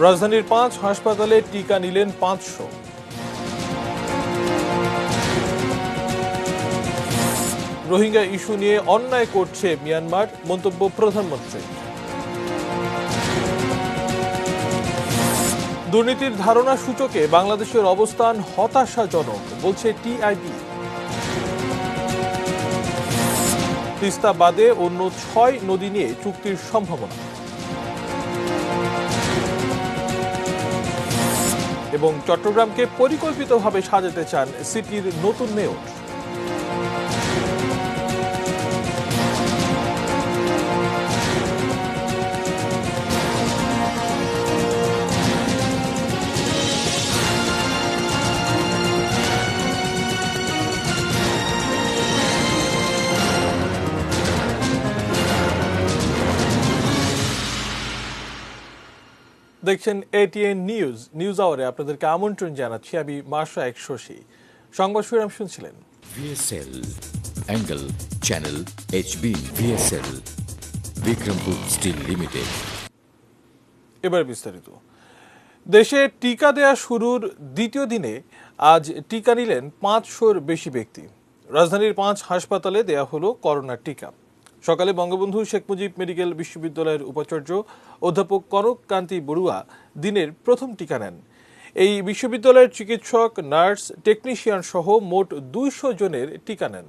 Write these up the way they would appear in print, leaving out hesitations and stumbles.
রাজধানীর 5 হাসপাতালে টিকা নিলেন 500। রোহিঙ্গা ইস্যু নিয়ে অন্যায় করছে মিয়ানমার, মন্তব্য প্রধানমন্ত্রী। দুর্নীতির ধারণা সূচকে বাংলাদেশের অবস্থান হতাশাজনক, বলছে টিআইবি। তিস্তা বাদে অন্য 6 নদী নিয়ে চুক্তির সম্ভাবনা। এবং চট্টগ্রামকে পরিকল্পিতভাবে সাজাতে চান সিটির নতুন মেয়র। দেখছেন এটিএন নিউজ আওয়ারে আপনাদেরকে আমন্ত্রণ জানাচ্ছি। আমি মাশরাফ শশী। সংবাদ শিরোনাম শুনছিলেন। VSL angle channel HB VSL Bikrampur steel limited. এবার বিস্তারিত। দেশে টিকা দেয়া শুরুর দ্বিতীয় দিনে আজ টিকা নিলেন 500-র বেশি ব্যক্তি। রাজধানীর 5 হাসপাতালে দেয়া হলো করোনার টিকা। সকালে বঙ্গবন্ধু শেখ মুজিব মেডিকেল বিশ্ববিদ্যালয়ের উপাচার্য অধ্যাপক কনক কান্তি বড়ুয়া দিনের প্রথম টিকা নেন। এই বিশ্ববিদ্যালয়ের চিকিৎসক, নার্স, টেকনিশিয়ান সহ মোট 200 জনের টিকা নেন।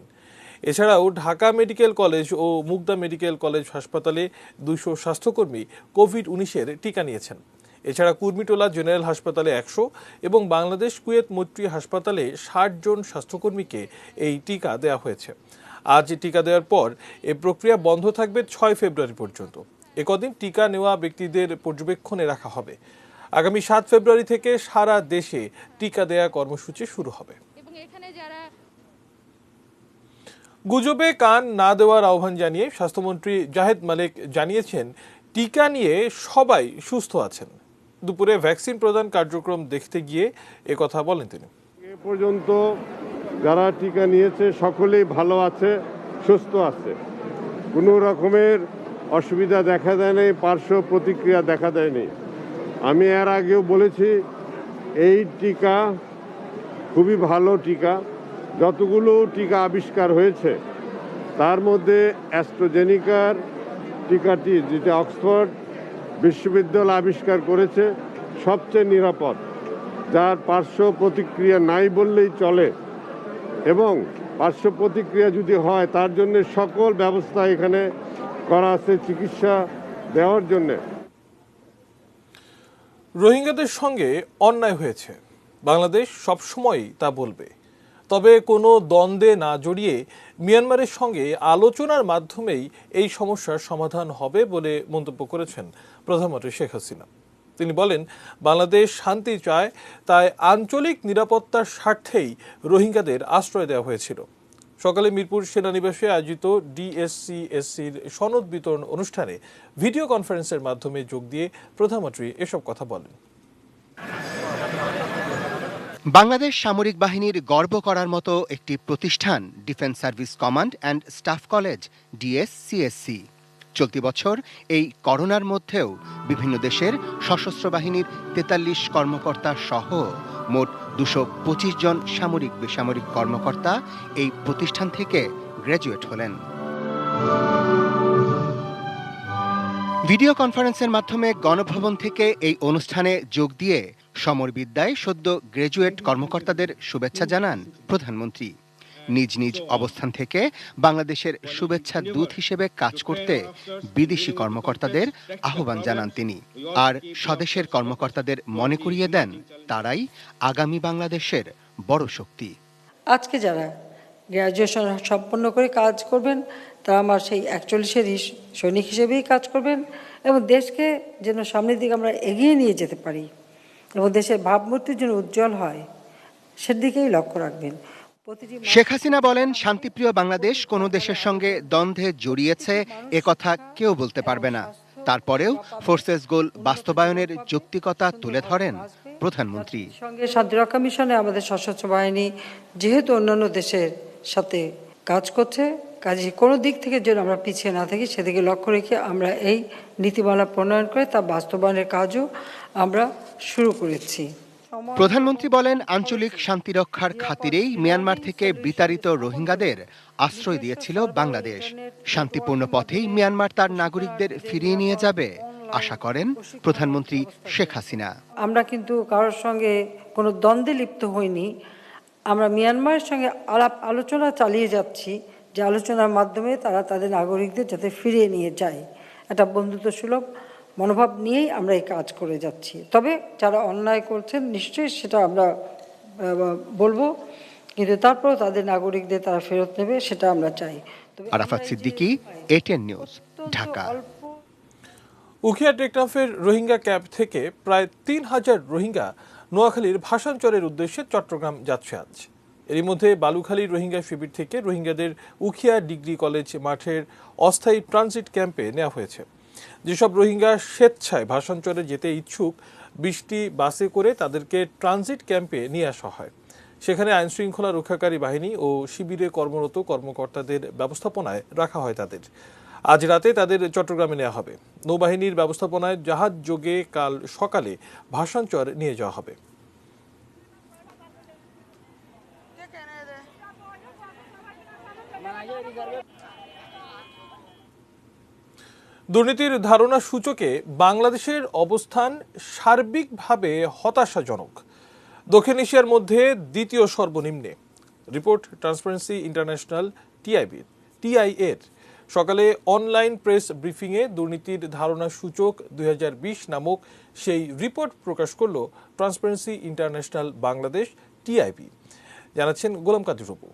এছাড়াও ঢাকা মেডিকেল কলেজ ও মুগদা মেডিকেল কলেজ হাসপাতালে 200 স্বাস্থ্যকর্মী কোভিড-19-এর টিকা নিয়েছেন। এছাড়া কুর্মিটোলা জেনারেল হাসপাতালে 100 এবং বাংলাদেশ কুয়েত মৈত্রী হাসপাতালে 60 জন স্বাস্থ্যকর্মীকে এই টিকা দেওয়া হয়েছে। আজ টিকা দেওয়ার পর এ প্রক্রিয়া বন্ধ থাকবে 6 ফেব্রুয়ারি পর্যন্ত। একদিন টিকা নেওয়া ব্যক্তিদের পর্যবেক্ষণে রাখা হবে। আগামী 7 ফেব্রুয়ারি থেকে সারা দেশে টিকা দেওয়া কর্মসূচি শুরু হবে। গুজবে কান না দেওয়ার আহ্বান জানিয়ে স্বাস্থ্যমন্ত্রী জাহেদ মালিক জানিয়েছেন, টিকা নিয়ে সবাই সুস্থ আছেন। দুপুরে ভ্যাকসিন প্রদান কার্যক্রম দেখতে গিয়ে একথা বলেন তিনি। এ পর্যন্ত যারা টিকা নিয়েছে সকলেই ভালো আছে, সুস্থ আছে, কোনো রকমের অসুবিধা দেখা দেয়নি, পার্শ্ব প্রতিক্রিয়া দেখা দেয়নি। আমি এর আগেও বলেছি এই টিকা খুবই ভালো টিকা। যতগুলো টিকা আবিষ্কার হয়েছে তার মধ্যে অ্যাস্ট্রাজেনিকার টিকাটি, যেটা অক্সফোর্ড বিশ্ববিদ্যালয় আবিষ্কার করেছে, সবচেয়ে নিরাপদ, যার পার্শ্ব প্রতিক্রিয়া নাই বললেই চলে, এবং পার্শ্ব প্রতিক্রিয়া যদি হয় তার জন্য সকল ব্যবস্থা এখানে করা আছে চিকিৎসা দেওয়ার জন্য। রোহিঙ্গাদের সঙ্গে অন্যায় হয়েছে, বাংলাদেশ সবসময়ই তা বলবে। তবে কোনো দ্বন্দ্বে না জড়িয়ে মিয়ানমারের সঙ্গে আলোচনার মাধ্যমেই এই সমস্যার সমাধান হবে বলে মন্তব্য করেছেন প্রধানমন্ত্রী শেখ হাসিনা। তিনি বলেন, বাংলাদেশ শান্তি চায়, তাই আঞ্চলিক নিরাপত্তার স্বার্থেই রোহিঙ্গাদের আশ্রয় দেওয়া হয়েছিল। সকালে মিরপুর সেনানিবাসে আয়োজিত ডিএসসিএসসির সনদ বিতরণ অনুষ্ঠানে ভিডিও কনফারেন্সের মাধ্যমে যোগ দিয়ে প্রধানমন্ত্রী এসব কথা বলেন। বাংলাদেশ সামরিক বাহিনীর গর্ব করার মতো একটি প্রতিষ্ঠান defence service command and staff college DSCSC. চলতি বছর এই করোনার মধ্যেও বিভিন্ন দেশের সশস্ত্র বাহিনীর 43 কর্মকর্তা সহ মোট 225 জন সামরিক বেসামরিক কর্মকর্তা এই প্রতিষ্ঠান থেকে গ্র্যাজুয়েট হলেন। ভিডিও কনফারেন্সের মাধ্যমে গণভবন থেকে এই অনুষ্ঠানে যোগ দিয়ে সমরবিদ্যায় সদ্য গ্র্যাজুয়েট কর্মকর্তাদের শুভেচ্ছা জানান প্রধানমন্ত্রী। নিজ নিজ অবস্থান থেকে বাংলাদেশের শুভেচ্ছা দূত হিসেবে কাজ করতে বিদেশি কর্মকর্তাদের আহ্বান জানান তিনি। আর স্বদেশের কর্মকর্তাদের মনে করিয়ে দেন, তারাই আগামী বাংলাদেশের বড় শক্তি। আজকে যারা গ্র্যাজুয়েশন সম্পন্ন করে কাজ করবেন তারা আমার সেই 41-এর সৈনিক হিসেবেই কাজ করবেন, এবং দেশকে যেন সামনের দিকে আমরা এগিয়ে নিয়ে যেতে পারি এবং দেশের ভাবমূর্তি যেন উজ্জ্বল হয়, সেদিকেই লক্ষ্য রাখবেন। শেখ হাসিনা বলেন, শান্তিপ্রিয় বাংলাদেশ কোনো দেশের সঙ্গে দ্বন্দ্বে জড়িয়েছে একথা কেউ বলতে পারবে না। তারপরেও ফোর্সেস গোল বাস্তবায়নের যৌক্তিকতা তুলে ধরেন প্রধানমন্ত্রী। সঙ্গে শান্তিরক্ষা মিশনে আমাদের সশস্ত্র বাহিনী যেহেতু অন্যান্য দেশের সাথে কাজ করছে কাজে কোনো দিক থেকে যেন আমরা পিছিয়ে না থাকি সেদিকে লক্ষ্য রেখে আমরা এই নীতিমালা প্রণয়ন করে তা বাস্তবায়নের কাজও আমরা শুরু করেছি। প্রধানমন্ত্রী বলেন, আঞ্চলিক শান্তি রক্ষার খাতিরেই মিয়ানমার থেকে বিতাড়িত রোহিঙ্গাদের আশ্রয় দিয়েছিল বাংলাদেশ। শান্তিপূর্ণ পথেই মিয়ানমার তার নাগরিকদের ফিরিয়ে নিয়ে যাবে আশা করেন প্রধানমন্ত্রী শেখ হাসিনা। আমরা কিন্তু কারোর সঙ্গে কোনো দ্বন্দ্বে লিপ্ত হইনি। আমরা মিয়ানমারের সঙ্গে আলোচনা চালিয়ে যাচ্ছি, যে আলোচনার মাধ্যমে তারা তাদের নাগরিকদের যাতে ফিরিয়ে নিয়ে যায়, একটা বন্ধুত্ব সুলভ মনোভাব নিয়েই আমরা এই কাজ করে যাচ্ছি। তবে যারা অন্যায় করছেন নিশ্চয়ই সেটা আমরা বলবো, কিন্তু তারপরেও তাদের নাগরিকদের তারা ফেরত নেবে সেটা আমরা চাই। Arafat Siddiqui, ATN news, Dhaka. উখিয়া টেকনাফের রোহিঙ্গা ক্যাম্প থেকে প্রায় ৩,০০০ রোহিঙ্গা নোয়াখালীর ভাসানচরের উদ্দেশ্যে চট্টগ্রাম যাচ্ছে আজ। এরই মধ্যে বালুখালীর রোহিঙ্গা শিবির থেকে রোহিঙ্গাদের উখিয়া ডিগ্রি কলেজ মাঠের অস্থায়ী ট্রানজিট ক্যাম্পে নেওয়া হয়েছে। যেসব রোহিঙ্গা স্বেচ্ছায় ভাসানচরে যেতে ইচ্ছুক ২০টি বাসে করে তাদেরকে ট্রানজিট ক্যাম্পে নিয়ে আসা হয়। সেখানে আইনশৃঙ্খলা রক্ষাকারী বাহিনী ও শিবিরে কর্মরত কর্মকর্তাদের ব্যবস্থাপনায় রাখা হয় তাদের। আজ রাতে তাদের চট্টগ্রামে নেওয়া হবে। নৌবাহিনীর ব্যবস্থাপনায় জাহাজ যোগে কাল সকালে ভাসানচর নিয়ে যাওয়া হবে। দুর্নীতির ধারণা সূচকে বাংলাদেশের অবস্থান সার্বিকভাবে হতাশাজনক। দক্ষিণ এশিয়ার মধ্যে দ্বিতীয় সর্বনিম্নে। রিপোর্ট ট্রান্সপারেন্সি ইন্টারন্যাশনাল টিআইএর সকালে অনলাইন প্রেস ব্রিফিংয়ে দুর্নীতির ধারণা সূচক 2020 নামক সেই রিপোর্ট প্রকাশ করল ট্রান্সপারেন্সি ইন্টারন্যাশনাল বাংলাদেশ টিআইবি। জানাচ্ছেন গোলাম কাদির অপু।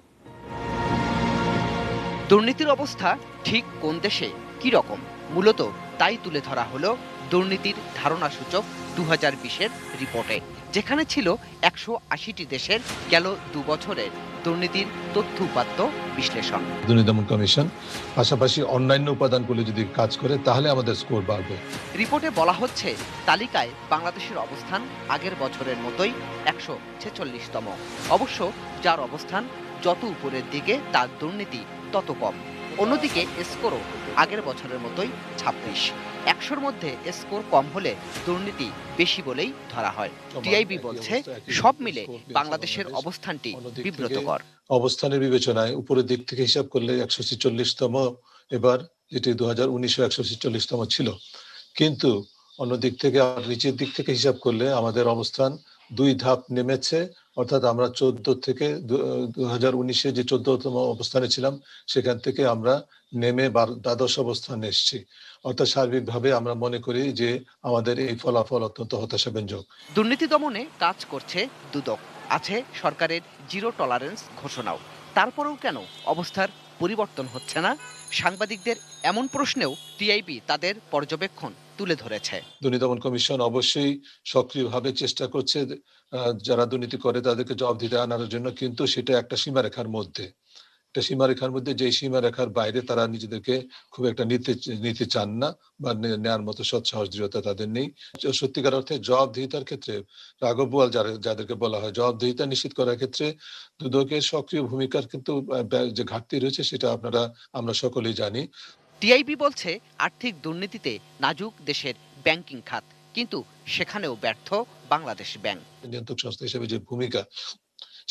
দুর্নীতির অবস্থা ঠিক কোন দেশে কি রকম, মূলত তাই তুলে ধরা হলো দুর্নীতির ধারণা সূচক 2020-এর রিপোর্টে, যেখানে ছিল 180টি দেশের গেল 2 বছরের দুর্নীতির তথ্য উপাত্ত বিশ্লেষণ। দুর্নীতি দমন কমিশন পাশাপাশি অন্যান্য উপাদানগুলো যদি কাজ করে তাহলে আমাদের স্কোর বাড়বে। রিপোর্টে বলা হচ্ছে তালিকায় বাংলাদেশের অবস্থান আগের বছরের মতোই 146তম। অবশ্য যার অবস্থান যত উপরের দিকে তার দুর্নীতি তত কম। অন্যদিকে স্কোরও আগের বছরের মতোই 26। 100-র মধ্যে স্কোর কম হলে দুর্নীতি বেশি বলেই ধরা হয়। টিআইবি বলছে সব মিলে বাংলাদেশের অবস্থানটি বিব্রতকর। অবস্থানের বিবেচনায় উপরের দিক থেকে হিসাব করলে 146তম এবার, যেটি 2019-এ 146তম ছিল, কিন্তু অন্য দিক থেকে নিচের দিক থেকে হিসাব করলে আমাদের অবস্থান 2 ধাপ নেমেছে। অর্থাৎ আমরা 14 থেকে 2019-এ যে 14তম অবস্থানে ছিলাম সেখান থেকে আমরা নেমে 12 অবস্থানে এসেছি। অর্থাৎ সার্বিকভাবে আমরা মনে করি যে আমাদের এই ফলাফল অত্যন্ত হতাশাব্যঞ্জক। দুর্নীতি দমনে কাজ করছে দুদক, আছে সরকারের জিরো টলারেন্স ঘোষণাও। তারপরেও কেন অবস্থার পরিবর্তন হচ্ছে না? সাংবাদিকদের এমন প্রশ্নেও টিআইবি তাদের পর্যবেক্ষণ তুলে ধরেছে। দুর্নীতি দমন কমিশন অবশ্যই সক্রিয়ভাবে চেষ্টা করছে যারা দুর্নীতি করে তাদেরকে জবাবদিহিতে আনার জন্য, কিন্তু সেটা একটা সীমারেখার মধ্যে, যে সীমারেখার বাইরে তারা নিজেদেরকে খুব একটা নিতে চান না বা নেয়ার মতো সৎসাহস দৃঢ়তা তাদের নেই। সত্যিকার অর্থে জবাবদিহিতার ক্ষেত্রে রাঘব বোয়াল যাদেরকে বলা হয়, জবাবদিহিতা নিশ্চিত করার ক্ষেত্রে দুদকের সক্রিয় ভূমিকার কিন্তু যে ঘাটতি রয়েছে সেটা আমরা সকলেই জানি। টিআইবি বলছে আর্থিক দুর্নীতিতে নাজুক দেশের ব্যাংকিং খাত, কিন্তু সেখানেও ব্যর্থ বাংলাদেশ ব্যাংক। নিয়ন্ত্রক সংস্থা হিসেবে যে ভূমিকা,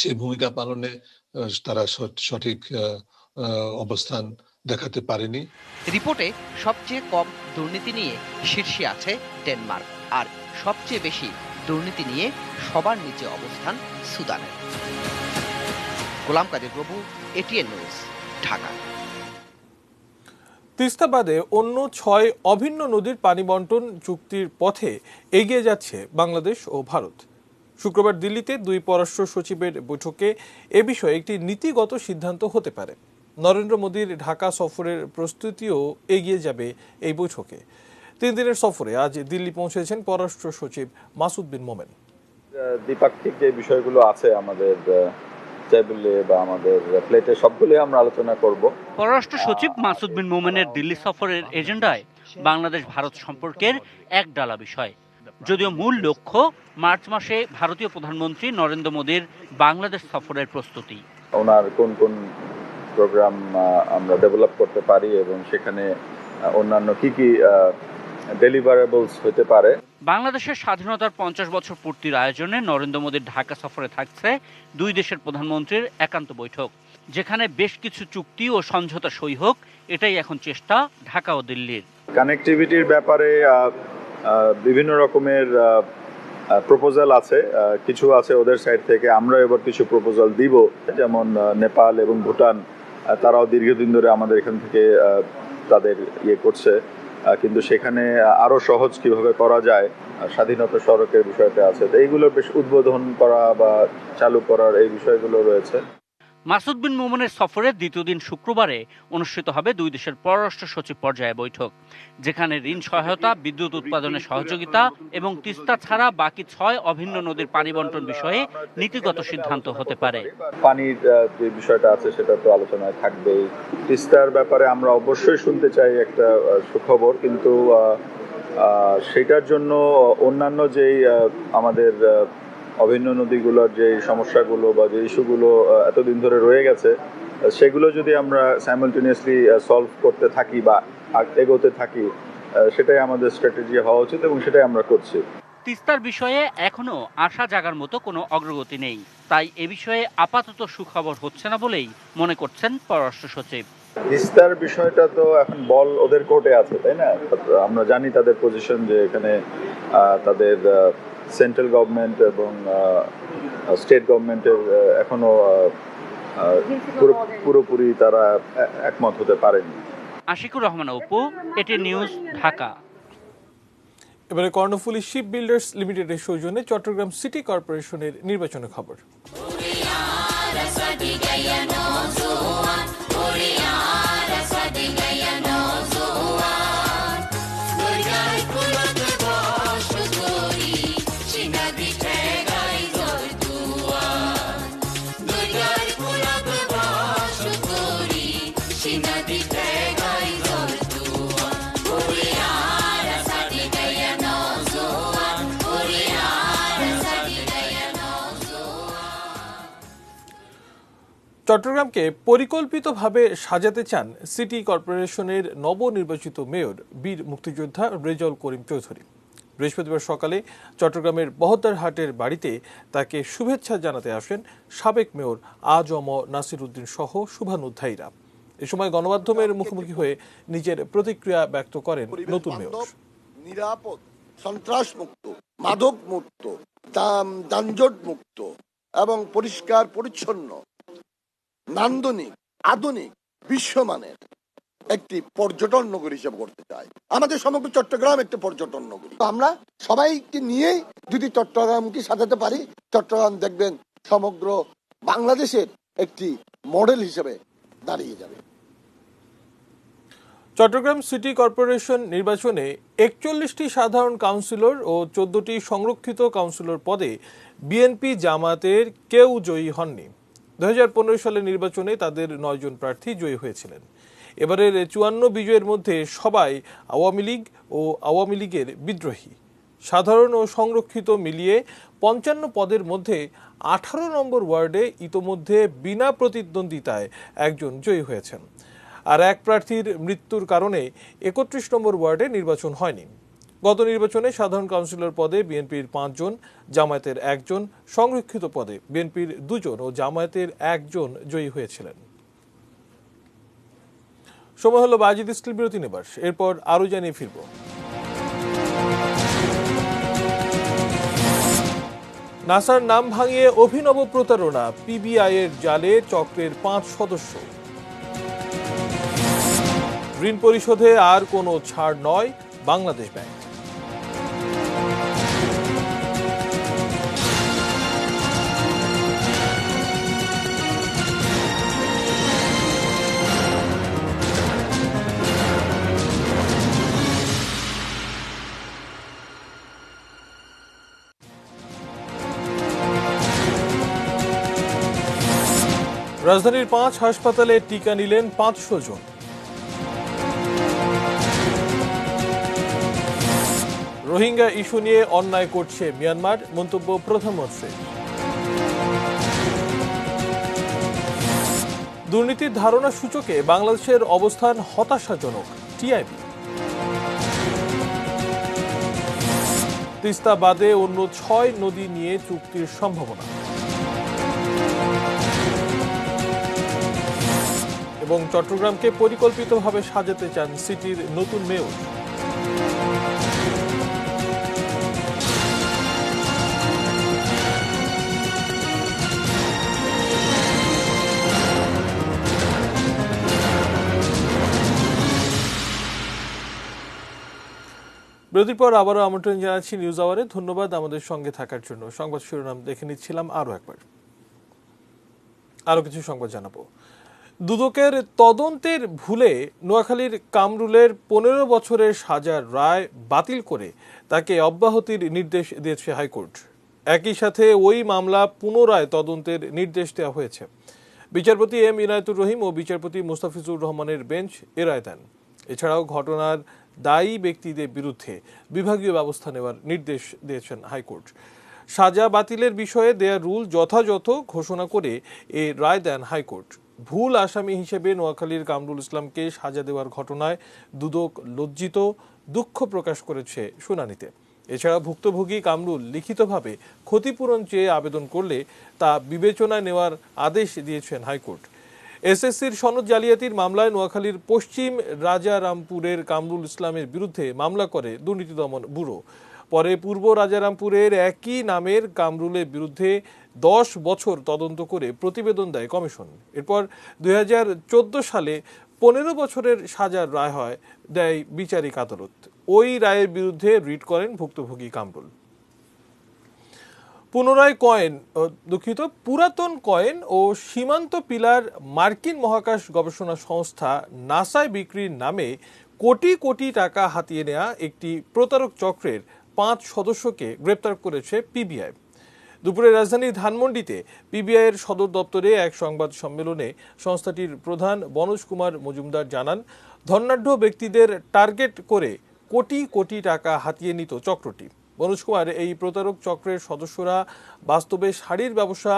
সেই ভূমিকা পালনে তারা সঠিক অবস্থান দেখাতে পারেনি। রিপোর্টে সবচেয়ে কম দুর্নীতি নিয়ে শীর্ষে আছে ডেনমার্ক, আর সবচেয়ে বেশি দুর্নীতি নিয়ে সবার নিচে অবস্থান সুদানের। গোলাম কাদের প্রভু, এটিএন নিউজ, ঢাকা। তিস্তা বাদে অন্য 6 অভিন্ন নদীর পানি বন্টন চুক্তির পথে এগিয়ে যাচ্ছে বাংলাদেশ ও ভারত। শুক্রবার দিল্লিতে 2 পররাষ্ট্র সচিবের বৈঠকে এ বিষয়ে একটি নীতিগত সিদ্ধান্ত হতে পারে। নরেন্দ্র মোদীর ঢাকা সফরের প্রস্তুতিও এগিয়ে যাবে এই বৈঠকে। 3 দিনের সফরে আজ দিল্লি পৌঁছেছেন পররাষ্ট্র সচিব মাসুদ বিন মোমেন। দ্বিপাক্ষিক যে বিষয়গুলো আছে আমাদের টেবিলে বা আমাদের প্লেটে, সবগুলোই আমরা আলোচনা করব। পররাষ্ট্র সচিব মাসুদ বিন মোমেনের দিল্লি সফরের এজেন্ডায় বাংলাদেশ ভারত সম্পর্কের একডালা বিষয়। যদিও মূল লক্ষ্য মার্চ মাসে ভারতীয় প্রধানমন্ত্রী নরেন্দ্র মোদীর বাংলাদেশ সফরের প্রস্তুতি। ওনার কোন কোন প্রোগ্রাম আমরা ডেভেলপ করতে পারি এবং সেখানে অন্যান্য কি ডেলিভারেবলস হতে পারে। বাংলাদেশের স্বাধীনতার 50 বছর পূর্তির আয়োজনে নরেন্দ্র মোদীর ঢাকা সফরে থাকছে দুই দেশের প্রধানমন্ত্রীর একান্ত বৈঠক, যেখানে বেশ কিছু চুক্তি ও সমঝোতা সই হোক, এটাই এখন চেষ্টা ঢাকা ও দিল্লির। কানেক্টিভিটির ব্যাপারে বিভিন্ন রকমের প্রপোজাল আছে, কিছু আছে ওদের সাইড থেকে, আমরা এবার কিছু প্রপোজাল দিব, যেমন নেপাল এবং ভুটান তারাও দীর্ঘদিন ধরে আমাদের এখান থেকে তাদের করছে, কিন্তু সেখানে আরো সহজ কিভাবে করা যায়, স্বাধীনতা সড়কের বিষয়টা আছে, তো এইগুলো বেশ উদ্বোধন করা বা চালু করার এই বিষয়গুলো রয়েছে। মাসুদ বিন মোমেনের সফরের দ্বিতীয় দিন শুক্রবারে অনুষ্ঠিত হবে দুই দেশের পররাষ্ট্র সচিব পর্যায়ে বৈঠক, যেখানে ঋণ সহায়তা, বিদ্যুৎ উৎপাদনে সহযোগিতা এবং তিস্তা ছাড়া বাকি 6 অভিন্ন নদীর পানি বন্টন বিষয়ে নীতিগত সিদ্ধান্ত হতে পারে। পানির যে বিষয়টা আছে সেটা তো আলোচনায় থাকবেই। তিস্তার ব্যাপারে আমরা অবশ্যই শুনতে চাই একটা সুখবর, কিন্তু সেটার জন্য অন্যান্য যেই আমাদের অভিন্ন নদীগুলোর যে সমস্যাগুলো বা যে ইস্যুগুলো এতদিন ধরে রয়ে গেছে, সেগুলো যদি আমরা সাইমালটেনিয়াসলি সলভ করতে থাকি বা এগোতে থাকি, সেটাই আমাদের স্ট্র্যাটেজি হওয়া উচিত এবং সেটাই আমরা করছি। তিস্তার বিষয়ে এখনো আশা জাগার মতো কোনো অগ্রগতি নেই, তাই এ বিষয়ে আপাতত সুখবর হচ্ছে না বলেই মনে করছেন পররাষ্ট্র সচিব। তিস্তার বিষয়টা তো এখন বল ওদের কোর্টে আছে, তাই না? আমরা জানি তাদের পজিশন, যে এখানে তাদের সেন্ট্রাল গভর্নমেন্ট এবং স্টেট গভর্নমেন্টের এখনো পুরোপুরি তারা একমত হতে পারেনি। আশিকুর রহমান অপু, এটি নিউজ, ঢাকা। এবারে কর্ণফুলী শিপ বিল্ডার্স লিমিটেডের সৌজন্যে চট্টগ্রাম সিটি কর্পোরেশনের নির্বাচনের খবর। চট্টগ্রামকে পরিকল্পিতভাবে সাজাতে চান সিটি কর্পোরেশনের নবনির্বাচিত মেয়র বীর মুক্তিযোদ্ধা রেজাউল করিম চৌধুরী। বৃহস্পতিবার সকালে চট্টগ্রামের বহদ্দারহাটের বাড়িতে তাকে শুভেচ্ছা জানাতে আসেন সাবেক মেয়র আ.জ.ম নাসির উদ্দিন সহ শুভানুধ্যায়ীরা। এ সময় গণমাধ্যমের মুখোমুখি হয়ে নিজের প্রতিক্রিয়া ব্যক্ত করেন নতুন মেয়র। নিরাপদ, সন্ত্রাস মুক্ত, মাদক মুক্ত, যানজট মুক্ত এবং পরিষ্কার পরিচ্ছন্ন, নান্দনিক, আধুনিক, বিশ্বমানের একটি পর্যটন নগরী হিসেবে করতে চাই। আমাদের সমগ্র চট্টগ্রাম একটি পর্যটন নগরী। আমরা সবাইকে নিয়েই যদি চট্টগ্রামকে সাজাতে পারি, চট্টগ্রাম দেখবেন সমগ্র বাংলাদেশের একটি মডেল হিসেবে দাঁড়িয়ে যাবে। চট্টগ্রাম সিটি কর্পোরেশন নির্বাচনে 41টি সাধারণ কাউন্সিলর ও 14টি সংরক্ষিত কাউন্সিলর পদে বিএনপি জামাতের কেউ জয়ী হননি। 2015 সালের নির্বাচনে তাদের 9 জন প্রার্থী জয়ী হয়েছিলেন। এবারের 54 বিজয়ের মধ্যে সবাই আওয়ামী লীগ ও আওয়ামী লীগের বিদ্রোহী। সাধারণ ও সংরক্ষিত মিলিয়ে 55 পদের মধ্যে 18 নম্বর ওয়ার্ডে ইতোমধ্যে বিনা প্রতিদ্বন্দ্বিতায় একজন জয়ী হয়েছেন, আর এক প্রার্থীর মৃত্যুর কারণে 31 নম্বর ওয়ার্ডে নির্বাচন হয়নি। গত নির্বাচনে সাধারণ কাউন্সিলর পদে বিএনপির 5 জন, জামায়াতের 1 জন, সংরক্ষিত পদে বিএনপির 2 জন ও জামায়াতের 1 জন জয়ী হয়েছিলেন। সময় হলো বাজিদ স্টিল বিরতি নেবার, এরপর আরো জানিয়ে ফিরব। নাসার নাম ভাঙিয়ে অভিনব প্রতারণা, পিবিআই এর জালে চক্রের 5 সদস্য। ঋণ পরিশোধে আর কোনো ছাড় নয় বাংলাদেশ ব্যাংক। রাজধানীর 5 হাসপাতালে টিকা নিলেন 500 জন। রোহিঙ্গা ইস্যু নিয়ে অন্যায় করছে মিয়ানমার, মন্তব্য প্রধানমন্ত্রী। দুর্নীতির ধারণা সূচকে বাংলাদেশের অবস্থান হতাশাজনক, টিআইবি। তিস্তা বাদে অন্য 6 নদী নিয়ে চুক্তির সম্ভাবনা। এবং চট্টগ্রামকে পরিকল্পিতভাবে সাজাতে চান সিটির নতুন মেয়র। বিরতির পর আবারও আমন্ত্রণ জানাচ্ছি নিউজ আওয়ারে। ধন্যবাদ আমাদের সঙ্গে থাকার জন্য। সংবাদ শিরোনাম দেখে নিচ্ছিলাম আরো কিছু সংবাদ জানাবো। দুদকের তদন্তের ভুলে নোয়াখালীর কামরুলের 15 বছরের সাজার রায় বাতিল করে তাকে অব্যাহতির নির্দেশ দিয়েছে হাইকোর্ট। একই সাথে ওই মামলা পুনরায় তদন্তের নির্দেশ দেওয়া হয়েছে। বিচারপতি এম ইনায়েতুর রহিম ও বিচারপতি মুস্তাফিজুর রহমানের বেঞ্চ এ রায় দেন। এছাড়াও ঘটনার দায়ী ব্যক্তিদের বিরুদ্ধে বিভাগীয় ব্যবস্থা নেওয়ার নির্দেশ দিয়েছেন হাইকোর্ট। সাজা বাতিলের বিষয়ে দেয়া রুল যথাযথ ঘোষণা করে এ রায় দেন হাইকোর্ট। ভুল আসামি হিসেবে নোয়াখালীর কামরুল ইসলামকে সাজা দেওয়ার ঘটনায় দুদক লজ্জিত, দুঃখ প্রকাশ করেছে শুনানিতে। এছাড়া ভুক্তভোগী কামরুল লিখিতভাবে ক্ষতিপূরণ চেয়ে আবেদন করলে তা বিবেচনায় নেওয়ার আদেশ দিয়েছেন হাইকোর্ট। এসএসসির সনদ জালিয়াতির মামলায় নোয়াখালীর পশ্চিম রাজারামপুরের কামরুল ইসলামের বিরুদ্ধে মামলা করে দুর্নীতি দমন ব্যুরো। পরে পূর্ব রাজারামপুরের একই নামের কামরুলের বিরুদ্ধে 10 বছর তদন্ত করে প্রতিবেদন দেয় কমিশন। এরপর 2014 সালে 15 বছরের সাজার রায় দেয় বিচারিক আদালত। ওই রায়ের বিরুদ্ধে রিট করেন ভুক্তভোগী কামরুল। পুরাতন কয়েন ও সীমান্ত পিলার মার্কিন মহাকাশ গবেষণা সংস্থা নাসায় বিক্রির নামে কোটি কোটি টাকা হাতিয়ে নেওয়া একটি প্রতারক চক্রের 5 সদস্যকে গ্রেপ্তার করেছে পিবিআই। দুপুরে রাজধানীর ধানমন্ডিতে পিবিআইয়ের সদর দপ্তরে এক সংবাদ সম্মেলনে সংস্থাটির প্রধান বনোজ কুমার মজুমদার জানান, ধনাঢ্য ব্যক্তিদের টার্গেট করে কোটি কোটি টাকা হাতিয়ে নিত চক্রটি। বনোজ কুমার এই প্রতারক চক্রের সদস্যরা বাস্তবে শাড়ির ব্যবসা,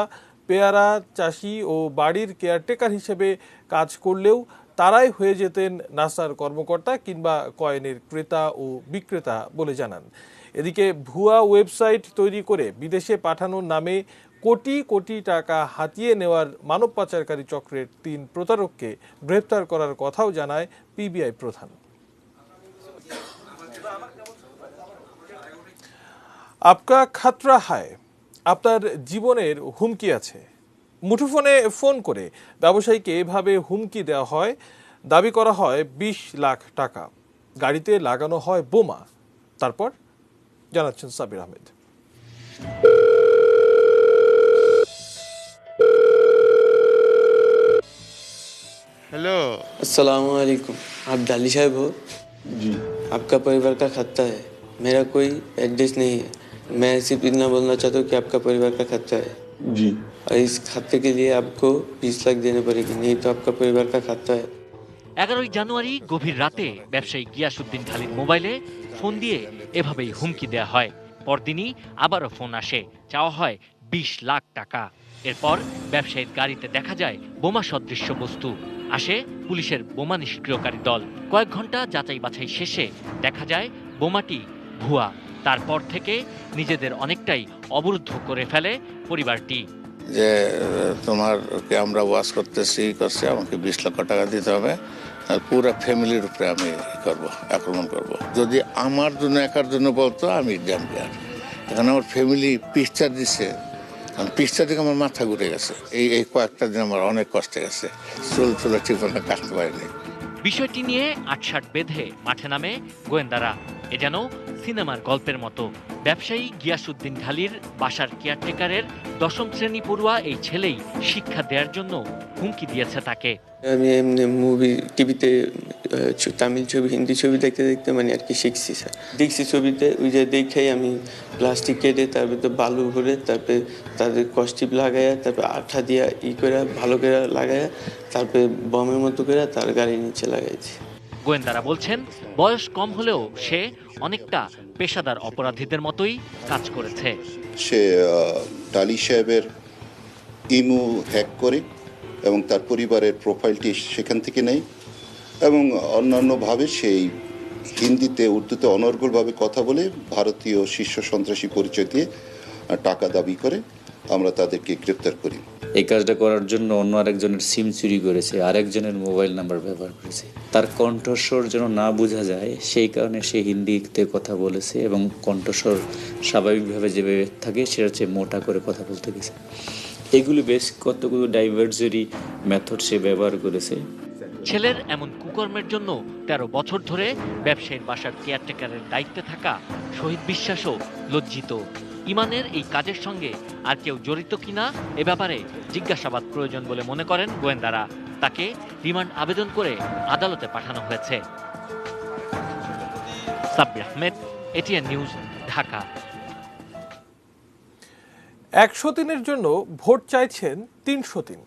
পেয়ারা চাষি ও বাড়ির কেয়ারটেকার হিসেবে কাজ করলেও তারাই হয়ে যেতেন নাসার কর্মকর্তা কিংবা কয়েনের ক্রেতা ও বিক্রেতা বলে জানান। এদিকে ভুয়া ওয়েবসাইট তৈরি করে বিদেশে পাঠানোর নামে কোটি কোটি টাকা হাতিয়ে নেওয়ার মানব পাচারকারী চক্রের 3 প্রতারককে গ্রেপ্তার করার কথাও জানায় পিবিআই প্রধান। আপকা খাতরা হায়, আপনার জীবনের হুমকি আছে। মুঠোফোনে ফোন করে ব্যবসায়ীকে এভাবে হুমকি দেওয়া হয়। দাবি করা হয় 20 লাখ টাকা। গাড়িতে লাগানো হয় বোমা। তারপর জানাচ্ছেন সাবির আহমেদ। हेलो अस्सलाम वालेकुम। आप डाली साहब हो? जी। आपका परिवार का खाता है, मेरा कोई एड्रेस नहीं है। मैं सिर्फ इतना बोलना चाहता हूँ कि आपका परिवार का खाता है जी, और इस खाते के लिए आपको 20 लाख देने पड़ेगी, नहीं तो आपका परिवार का खाता है। 11 জানুয়ারি গভীর রাতে ব্যবসায়ী গিয়াসউদ্দিন খালির মোবাইলে ফোন দিয়ে এভাবেই হুমকি দেওয়া হয়। পরদিনই আবারও ফোন আসে, চাওয়া হয় 20 লাখ টাকা। এরপর ব্যবসায়ীর গাড়িতে দেখা যায় বোমা সদৃশ্য বস্তু। আসে পুলিশের বোমা নিষ্ক্রিয়কারী দল। কয়েক ঘন্টা যাচাই বাছাই শেষে দেখা যায় বোমাটি ভুয়া। তারপর থেকে নিজেদের অনেকটাই অবরুদ্ধ করে ফেলে পরিবারটি। যে তোমারকে আমরা ওয়াশ করতেছি আমাকে 20 লক্ষ টাকা দিতে হবে, আর পুরো ফ্যামিলির উপরে আমি আক্রমণ করব। যদি আমার জন্য একার জন্য বলতো আমি ড্যাম্পিয়ার, এখন আমার ফ্যামিলি পিকচার দিচ্ছে, পিকচার দিকে আমার মাথা ঘুরে গেছে। এই কয়েকটা দিন আমার অনেক কষ্টে গেছে, চুল ঠিকমতো কাটতে পারিনি। বিষয়টি নিয়ে ৮-৮ বেঁধে মাঠে নামে গোয়েন্দারা। এ যেন সিনেমার গল্পের মতো। ব্যবসায়ী গিয়াসউদ্দিন খালির বাসার কেয়ারটেকারের 10ম শ্রেণী পড়ুয়া এই ছেলেই শিক্ষা দেওয়ার জন্য হুমকি দিয়েছে তাকে। আমি এমনি মুভি টিভিতে তামিল ছবি, হিন্দি ছবি দেখতে দেখতে মানে আর কি শিখছি স্যার। দেখছি ছবিতে ওই যে দেখেই আমি প্লাস্টিক কেটে তার ভিতরে বালু ভরে তারপরে তাদের কস্টিপ লাগাইয়া তারপরে আঠা দিয়া করে ভালো করে লাগাইয়া তারপরে বমের মতো করে তার গাড়ির নিচে লাগাইছি। গোয়েন্দারা বলছেন বয়স কম হলেও সে অনেকটা পেশাদার অপরাধীদের মতোই কাজ করেছে। সে ডালি সাহেবের ইমু হ্যাক করে এবং তার পরিবারের প্রোফাইলটি সেখান থেকে নেই এবং অন্যান্যভাবে সেই হিন্দিতে উর্দুতে অনর্গলভাবে কথা বলে ভারতীয় শীর্ষ সন্ত্রাসী পরিচয় দিয়ে টাকা দাবি করে আমরা তাদেরকে গ্রেপ্তার করি। এই কাজটা করার জন্য অন্য আরেকজনের সিম চুরি করেছে, আরেকজনের মোবাইল নাম্বার ব্যবহার করেছে। তার কণ্ঠস্বর যেন না বোঝা যায় সেই কারণে সে হিন্দিতে কথা বলেছে এবং কণ্ঠস্বর স্বাভাবিকভাবে যেভাবে থাকে সেটা হচ্ছে মোটা করে কথা বলতে গেছে। এগুলি বেশ কতগুলো ডাইভার্সারি মেথড সে ব্যবহার করেছে। ছেলের এমন কুকর্মের জন্য ১৩ বছর ধরে ব্যবসায়ীর বাসার কেয়ারটেকারের দায়িত্বে থাকা শহীদ বিশ্বাসও লজ্জিত। ইমানের এই কাজের সঙ্গে আর কেউ জড়িত কিনা এ ব্যাপারে জিজ্ঞাসাবাদ প্রয়োজন বলে মনে করেন গোয়েন্দারা। তাকে রিমান্ড আবেদন করে আদালতে পাঠানো হয়েছে। Sabbir Ahmed, ATN news, Dhaka. 100 দিনের জন্য ভোট চাইছেন 300 দিন।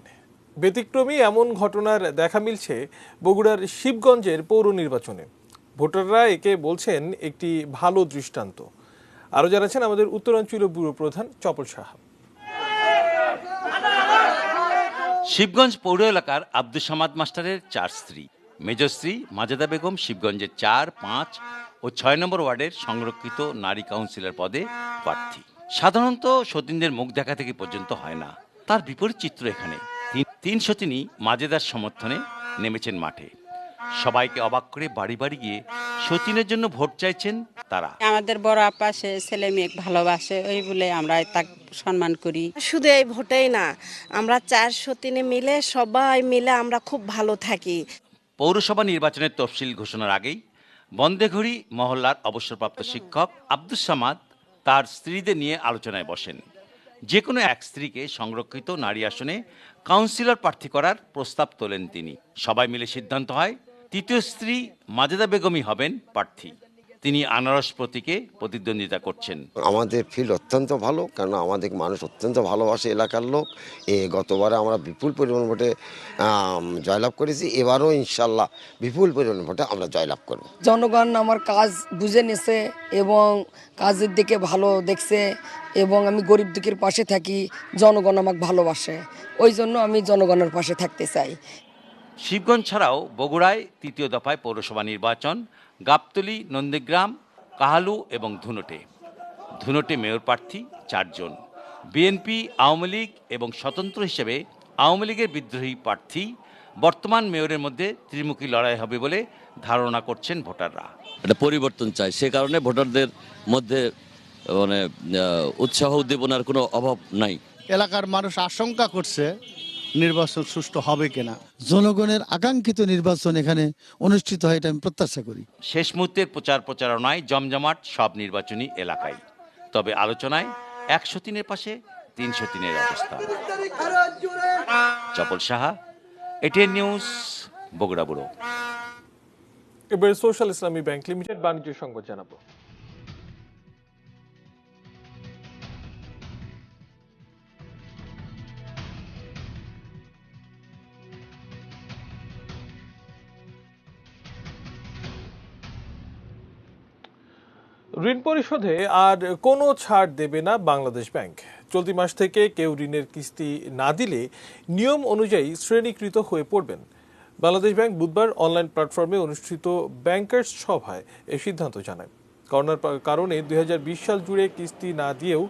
ব্যতিক্রমী এমন ঘটনার দেখা মিলছে বগুড়ার শিবগঞ্জের পৌর নির্বাচনে। ভোটাররা একে বলছেন একটি ভালো দৃষ্টান্ত। আরও জানাচ্ছেন আমাদের উত্তরাঞ্চলীয় ব্যুরো প্রধান চপল সাহা। শিবগঞ্জ পৌর এলাকার আব্দুস সামাদ মাস্টারের 4 স্ত্রী। মেজর স্ত্রী মাজেদা বেগম শিবগঞ্জের 4, 5 ও 6 নম্বর ওয়ার্ডের সংরক্ষিত নারী কাউন্সিলর পদে প্রার্থী। সাধারণত সতীনদের মুখ দেখা থেকে পর্যন্ত হয় না, তার বিপরীত চিত্র এখানে। 3 সতীনী মাজেদার সমর্থনে নেমেছেন মাঠে। সবাইকে অবাক করে বাড়ি বাড়ি গিয়ে সতীনের জন্য ভোট চাইছেন তারা। আমাদের বড় আপা সে ছেলে মেয়ে ভালোবাসে, ওই বলে আমরা তাকে সম্মান করি। শুধু এই ভোটেই না, আমরা 4 সতীনে মিলে সবাই মিলে আমরা খুব ভালো থাকি। পৌরসভা নির্বাচনের তফসিল ঘোষণার আগেই বন্দেঘড়ি মহল্লার অবসরপ্রাপ্ত শিক্ষক আব্দুস সামাদ তার স্ত্রীদের নিয়ে আলোচনায় বসেন। যে কোনো এক স্ত্রীকে সংরক্ষিত নারী আসনে কাউন্সিলর প্রার্থী করার প্রস্তাব তোলেন তিনি। সবাই মিলে সিদ্ধান্ত হয় 3য় স্ত্রী মাজেদা বেগমই হবেন প্রার্থী। তিনি আনারস প্রতীকে প্রতিদ্বন্দ্বিতা করছেন। আমাদের ফিল্ড অত্যন্ত ভালো, কারণ আমাদের মানুষ অত্যন্ত ভালোবাসে এলাকার লোক। গতবারে আমরা বিপুল পরিমাণ ভোটে জয়লাভ করেছি, এবারও ইনশাল্লাহ বিপুল পরিমাণ ভোটে আমরা জয়লাভ করব। জনগণ আমার কাজ বুঝে নিছে এবং কাজের দিকে ভালো দেখছে এবং আমি গরিব দুঃখীর পাশে থাকি, জনগণ আমাকে ভালোবাসে, ওই জন্য আমি জনগণের পাশে থাকতে চাই। শিবগঞ্জ ছাড়াও বগুড়ায় 3য় দফায় পৌরসভা নির্বাচন গাবতলী, নন্দীগ্রাম, কাহালু এবং ধুনটে মেয়র প্রার্থী 4 জন। বিএনপি, আওয়ামী লীগ এবং স্বতন্ত্র হিসেবে আওয়ামী লীগের বিদ্রোহী প্রার্থী। বর্তমান মেয়রের মধ্যে ত্রিমুখী লড়াই হবে বলে ধারণা করছেন ভোটাররা। এটা পরিবর্তন চাই, সে কারণে ভোটারদের মধ্যে মানে উৎসাহ উদ্দীপনার কোনো অভাব নাই। এলাকার মানুষ আশঙ্কা করছে নির্বাচন সুষ্ঠু হবে কিনা। জনগণের আকাঙ্ক্ষিত নির্বাচন এখানে অনুষ্ঠিত হয়, এটা আমি প্রত্যাশা করি। শেষ মুহূর্তের প্রচারণায় জমজমাট সব নির্বাচনী এলাকায়। তবে আলোচনায় 103-এর পাশে 303-এর অবস্থান। Chapal Saha, ATN news, Bogura bureau. এবার সোশ্যাল ইসলামী ব্যাংক লিমিটেড বাণিজ্য সংবাদ জানাবো। ঋণ পরিশোধে আর কোনো ছাড় দেবে না বাংলাদেশ ব্যাংক। চলতি মাস থেকে কেউ ঋণের কিস্তি না দিলে নিয়ম অনুযায়ী শ্রেণীকৃত হয়ে পড়বেন। বাংলাদেশ ব্যাংক বুধবার অনলাইন প্ল্যাটফর্মে অনুষ্ঠিত ব্যাংকার্স সভায় এই সিদ্ধান্ত জানায়। করোনার কারণে 2020 সাল জুড়ে কিস্তি না দিয়েও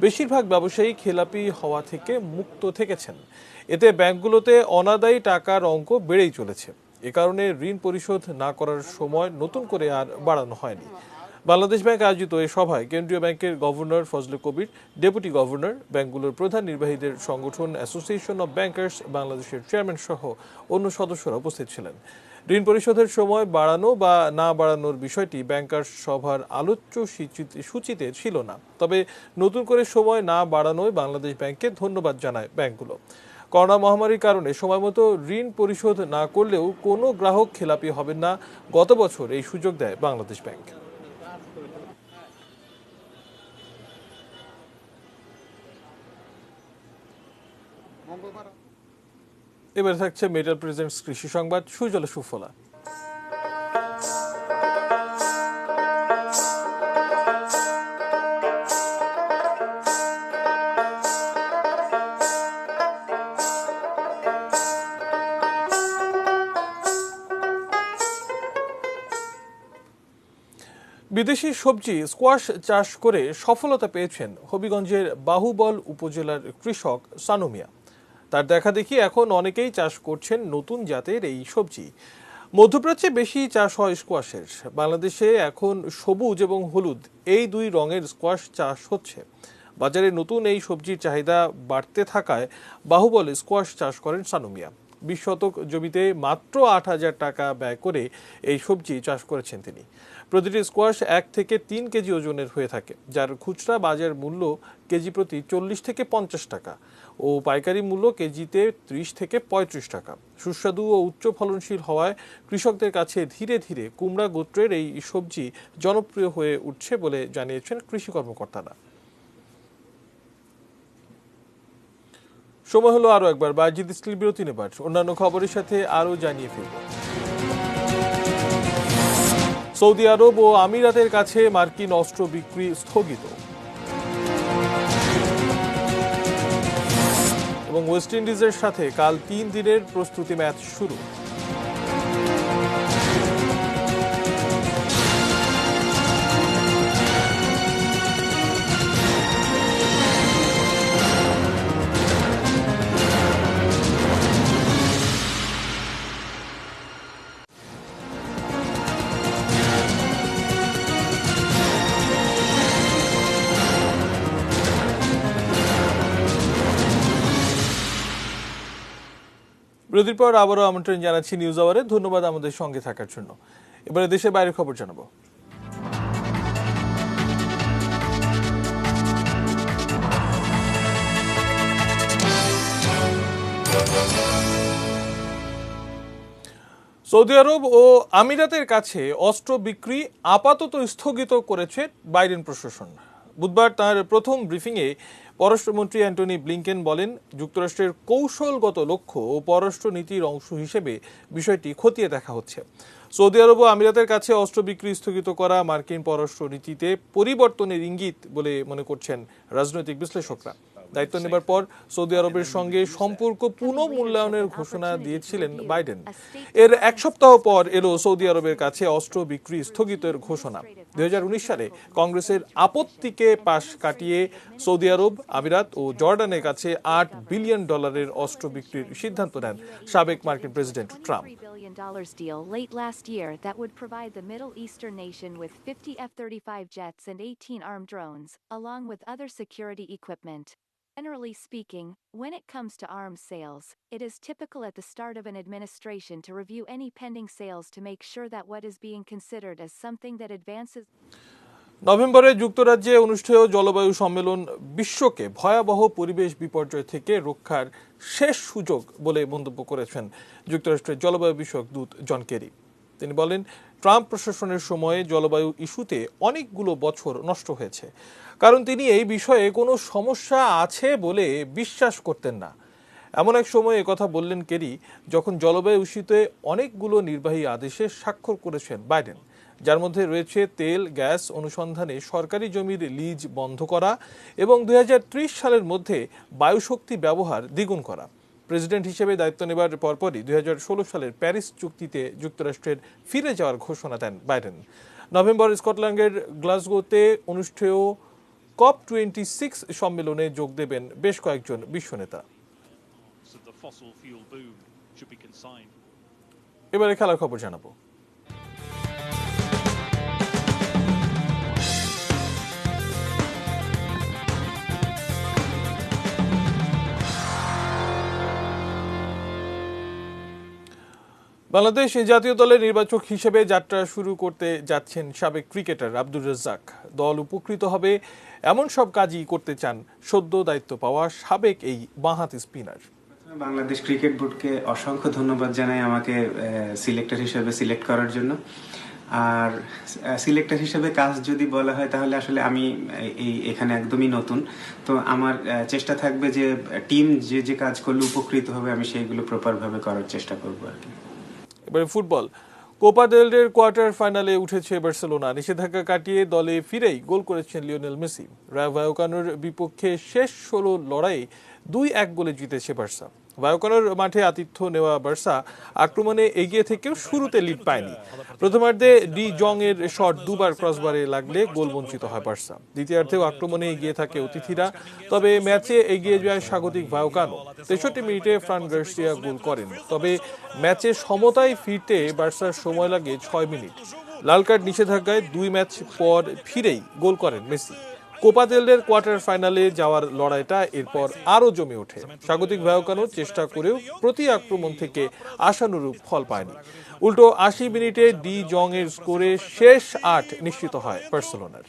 বেশিরভাগ ব্যবসায়ী খেলাপি হওয়া থেকে মুক্ত থেকেছেন। এতে ব্যাংকগুলোতে অনাদায়ী টাকার অঙ্ক বেড়েই চলেছে। এ কারণে ঋণ পরিশোধ না করার সময় নতুন করে আর বাড়ানো হয়নি। বাংলাদেশ ব্যাংক আয়োজিত এই সভায় কেন্দ্রীয় ব্যাংকের গভর্নর ফজলে কবির, ডেপুটি গভর্নর, ব্যাংকগুলোর প্রধান নির্বাহীদের সংগঠন অ্যাসোসিয়েশন অব ব্যাংকার্স বাংলাদেশের চেয়ারম্যান সহ অন্য সদস্যরা উপস্থিত ছিলেন। ঋণ পরিশোধের সময় বাড়ানো বা না বাড়ানোর বিষয়টি ব্যাংকার্স সভার আলোচ্য সূচিতে ছিল না। তবে নতুন করে সময় না বাড়ানোয় বাংলাদেশ ব্যাংককে ধন্যবাদ জানায় ব্যাংকগুলো। করোনা মহামারীর কারণে সময়মতো ঋণ পরিশোধ না করলেও কোনো গ্রাহক খেলাপি হবেন না। গত বছর এই সুযোগ দেয় বাংলাদেশ ব্যাংক। এবার থাকছে মেটাল প্রেজেন্টস কৃষি সংবাদ, সুজলা সুফলা। বিদেশি সবজি স্কোয়াশ চাষ করে সফলতা পেয়েছেন হবিগঞ্জের বাহুবল উপজেলার কৃষক সানু মিয়া। তার দেখাদেখি এখন অনেকেই চাষ করছেন নতুন জাতের এই সবজি। মধ্যপ্রাচ্যে বেশি চাষ হয় স্কোয়াশের। বাংলাদেশে এখন সবুজ এবং হলুদ এই দুই রঙের স্কোয়াশ চাষ হচ্ছে। বাজারে নতুন এই সবজির চাহিদা বাড়তে থাকায় বাহুবলে স্কোয়াশ চাষ করেন সানু মিয়া। 20 শতক জমিতে মাত্র 8,000 টাকা ব্যয় করে এই সবজি চাষ করেছেন তিনি। প্রতিটি স্কোয়াশ 1 থেকে 3 কেজি ওজনের হয়ে থাকে, যার খুচরা বাজার মূল্য কেজি প্রতি 40 থেকে 50 টাকা ও পাইকারি মূল্য কেজিতে 30 থেকে 35 টাকা। সুস্বাদু ও উচ্চ ফলনশীল হওয়ায় কৃষকদের কাছে ধীরে ধীরে কুমড়া গোত্রের এই সবজি জনপ্রিয় হয়ে উঠছে বলে জানিয়েছেন কৃষি কর্মকর্তারা। সময় হলো আরো একবার বাজিদ স্কিল বিরতি নেবার। অন্যান্য খবরের সাথে আরো জানিয়ে ফেলব। সৌদি আরব ও আমিরাতের কাছে মার্কিন অস্ত্র বিক্রি স্থগিত এবং ওয়েস্ট ইন্ডিজের সাথে কাল 3 দিনের প্রস্তুতি ম্যাচ শুরু। বিরতির পর আবারও আমন্ত্রণ জানাচ্ছি নিউজ আওয়ারে। ধন্যবাদ আমাদের সঙ্গে থাকার জন্য। এবারে দেশের বাইরের খবর জানাবো। সৌদি আরব ও আমিরাতের কাছে অস্ত্র বিক্রি আপাতত স্থগিত করেছে বাইডেন প্রশাসন। বুধবার তার প্রথম ব্রিফিংয়ে পররাষ্ট্রমন্ত্রী অ্যান্টনি ব্লিংকেন বলেন, যুক্তরাষ্ট্রের কৌশলগত লক্ষ্য ও পররাষ্ট্র নীতির অংশ হিসেবে বিষয়টি খতিয়ে দেখা হচ্ছে। সৌদি আরব ও আমিরাতের কাছে অস্ত্র বিক্রি স্থগিত করা মার্কিন পররাষ্ট্র নীতিতে পরিবর্তনের ইঙ্গিত বলে মনে করছেন রাজনৈতিক বিশ্লেষকরা। দায়িত্ব নেবার পর সৌদি আরবের সঙ্গে সম্পর্ক পুনঃমূল্যায়নের ঘোষণা দিয়েছিলেন বাইডেন। এর 1 সপ্তাহ পর এলো সৌদি আরবের কাছে অস্ত্র বিক্রি স্থগিতের ঘোষণা। 2019 সালে কংগ্রেসের আপত্তিকে পাশ কাটিয়ে সৌদি আরব, আমিরাত ও জর্ডানের কাছে $8 বিলিয়ন অস্ত্র বিক্রির সিদ্ধান্ত নেন সাবেক মার্কিন president Trump. Deal late last year that would provide the Middle Eastern nation with 50 F-35 jets and 18 armed drones, along with other security equipment. Generally speaking, when it comes to arms sales, it is typical at the start of an administration to review any pending sales to make sure that what is being considered as something that advances. নভেম্বরে যুক্তরাজ্যে অনুষ্ঠেয় জলবায়ু সম্মেলন বিশ্বকে ভয়াবহ পরিবেশ বিপর্যয় থেকে রক্ষার শেষ সুযোগ বলে মন্তব্য করেছেন যুক্তরাষ্ট্রের জলবায়ু বিষয়ক দূত জন কেরি। তিনি বলেন, ট্রাম্প প্রশাসনের সময়ে জলবায়ু ইস্যুতে অনেকগুলো বছর নষ্ট হয়েছে, কারণ তিনি এই বিষয়ে কোনো সমস্যা আছে বলে বিশ্বাস করতেন না। এমন এক সময় একথা বললেন কেরি যখন জলবায়ু ইস্যুতে অনেকগুলো নির্বাহী আদেশে স্বাক্ষর করেছেন বাইডেন, যার মধ্যে রয়েছে তেল গ্যাস অনুসন্ধানে সরকারি জমির লিজ বন্ধ করা এবং 2030 সালের মধ্যে বায়ুশক্তি ব্যবহার দ্বিগুণ করা। প্রেসিডেন্ট হিসেবে দায়িত্ব নেবার পরপরই 2016 সালের প্যারিস চুক্তিতে যুক্তরাষ্ট্রের ফিরে যাওয়ার ঘোষণা দেন বাইডেন। নভেম্বর স্কটল্যান্ডের গ্লাসগোতে অনুষ্ঠেয় COP26 সম্মেলনে যোগ দেবেন বেশ কয়েকজন বিশ্বনেতা। এবারে খেলার খবর জানাবো। বাংলাদেশ জাতীয় দলের নির্বাচক হিসেবে যাত্রা শুরু করতে যাচ্ছেন সাবেক ক্রিকেটার আব্দুর রাজ্জাক। দল উপকৃত হবে এমন সব কাজই করতে চান সদ্য দায়িত্ব পাওয়া সাবেক এই বাঁহাতি স্পিনার। বাংলাদেশ ক্রিকেট বোর্ডকে অসংখ্য ধন্যবাদ জানাই আমাকে সিলেক্টর হিসেবে সিলেক্ট করার জন্য। আর সিলেক্টর হিসেবে কাজ যদি বলা হয় তাহলে আসলে আমি এখানে একদমই নতুন, তো আমার চেষ্টা থাকবে যে টিম যে কাজ করলে উপকৃত হবে আমি সেইগুলো প্রপারভাবে করার চেষ্টা করবো আর কি। এবারে ফুটবল। কোপা দেল রের কোয়ার্টার ফাইনালে উঠেছে বার্সেলোনা। নিষেধাজ্ঞা কাটিয়ে দলে ফিরেই গোল করেছেন লিওনেল মেসি। রায়ো ভায়োকানোর বিপক্ষে শেষ 16 লড়াইয়ে 2-1 গোলে জিতেছে বার্সা। ভায়োকানোর মাঠে আতিথ্য নেওয়া বার্সা আক্রমণে এগিয়ে থেকেও শুরুতে লিড পায়নি। প্রথমার্ধে ডি জং এর শট দুবার ক্রসবারে লাগলে গোল বঞ্চিত হয় বার্সা। দ্বিতীয়ার্ধেও আক্রমণে এগিয়ে থাকে অতিথিরা, তবে ম্যাচে এগিয়ে যায় স্বাগতিক ভায়োকানো। 63 মিনিটে ফ্রান গার্সিয়া গোল করেন, তবে ম্যাচে সমতায় ফিরতে বার্সার সময় লাগে 6 মিনিট। লাল কার্ড নিষেধাজ্ঞায় 2 ম্যাচ পর ফিরেই গোল করেন মেসি। কোপা দেল রের কোয়ার্টার ফাইনালে যাওয়ার লড়াইটা এরপর আরও জমে ওঠে। স্বাগতিক ভায়োকানো চেষ্টা করেও প্রতি আক্রমণ থেকে আশানুরূপ ফল পায়নি। উল্টো 80 মিনিটে ডি জং এর স্কোরে শেষ 8 নিশ্চিত হয় বার্সেলোনার।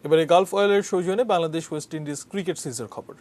এবারে গালফ অয়েলের সৌজন্যে বাংলাদেশ ওয়েস্ট ইন্ডিজ ক্রিকেট সিরিজের খবর।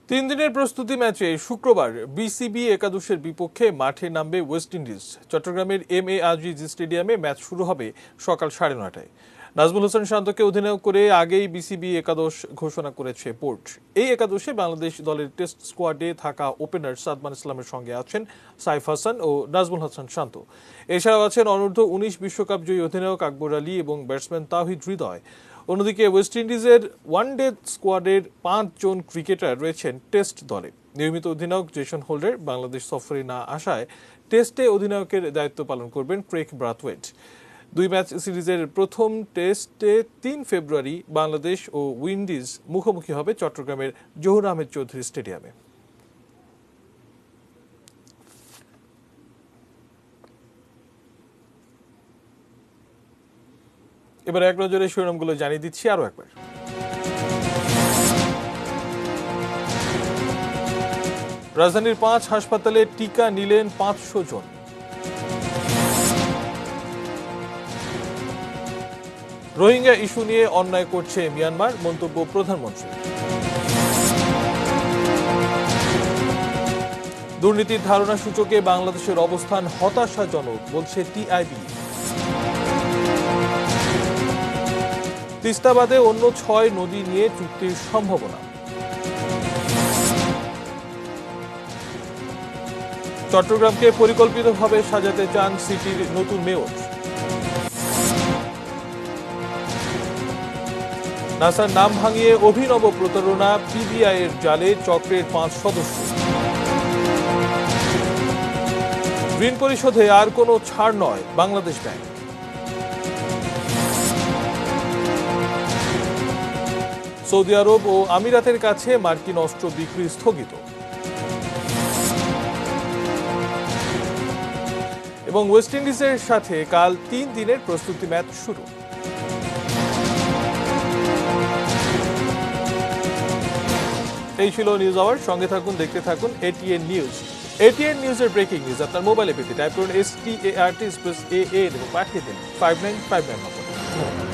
তিন দিনের প্রস্তুতি ম্যাচে শুক্রবার বিসিবি একাদশের বিপক্ষে মাঠে নামবে ওয়েস্ট ইন্ডিজ। চট্টগ্রামের MA আজিজ স্টেডিয়ামে ম্যাচ শুরু হবে সকাল 9:30টায়। নাজমুল হোসেন শান্তকে অধিনায়ক করে আগেই বিসিবি একাদশ ঘোষণা করেছে বোর্ড। এই একাদশে বাংলাদেশ দলের টেস্ট স্কোয়াডে থাকা ওপেনার সাদমান ইসলামের সঙ্গে আছেন সাইফ হাসান ও নাজমুল হাসান শান্ত। এছাড়াও আছেন অনূর্ধ্ব 19 বিশ্বকাপ জয়ী অধিনায়ক আকবর আলী এবং ব্যাটসম্যান তাওহিদ হৃদয়। অন্যদিকে ওয়েস্ট ইন্ডিজের ওয়ানডে স্কোয়াডের 5 জন ক্রিকেটার রয়েছেন টেস্ট দলে। নিয়মিত অধিনায়ক জেসন হোল্ডার বাংলাদেশ সফরে না আসায় টেস্টে অধিনায়কের দায়িত্ব পালন করবেন ক্রেগ ব্রাথওয়েট। 2 ম্যাচ সিরিজের প্রথম টেস্টে 3 ফেব্রুয়ারি বাংলাদেশ ও উইন্ডিজ মুখোমুখি হবে চট্টগ্রামের জহুর আহমেদ চৌধুরী স্টেডিয়ামে। এবার এক নজরে শিরোনামগুলো জানিয়ে দিচ্ছি আরো একবার। রাজধানীর 5 হাসপাতালে টিকা নিলেন 500 জন। রোহিঙ্গা ইস্যু নিয়ে অন্যায় করছে মিয়ানমার, মন্তব্য প্রধানমন্ত্রী। দুর্নীতির ধারণা সূচকে বাংলাদেশের অবস্থান হতাশাজনক, বলছে টিআইবি। তিস্তা বাদে অন্য 6 নদী নিয়ে চুক্তির সম্ভাবনা। চট্টগ্রামকে পরিকল্পিতভাবে সাজাতে চান সিটির নতুন মেয়র। নাসার নাম ভাঙিয়ে অভিনব প্রতারণা, পিবিআই এর জালে চক্রের 5 সদস্য। ঋণ পরিশোধে আর কোনো ছাড় নয়, বাংলাদেশ ব্যাংক। সৌদি আরব ও আমিরাতের কাছে মার্কিন অস্ত্র বিক্রি স্থগিত। এবং ওয়েস্ট ইন্ডিজের সাথে কাল 3 দিনের প্রস্তুতি ম্যাচ শুরু। এই ছিল নিউজ আওয়ার। সঙ্গে থাকুন, দেখতে থাকুন ATN নিউজ। ATN নিউজের ব্রেকিং নিউজ আপনার মোবাইলে পেতে টাইপ করুন START+AA এবং পাঠিয়ে দিন 5959 নম্বরে।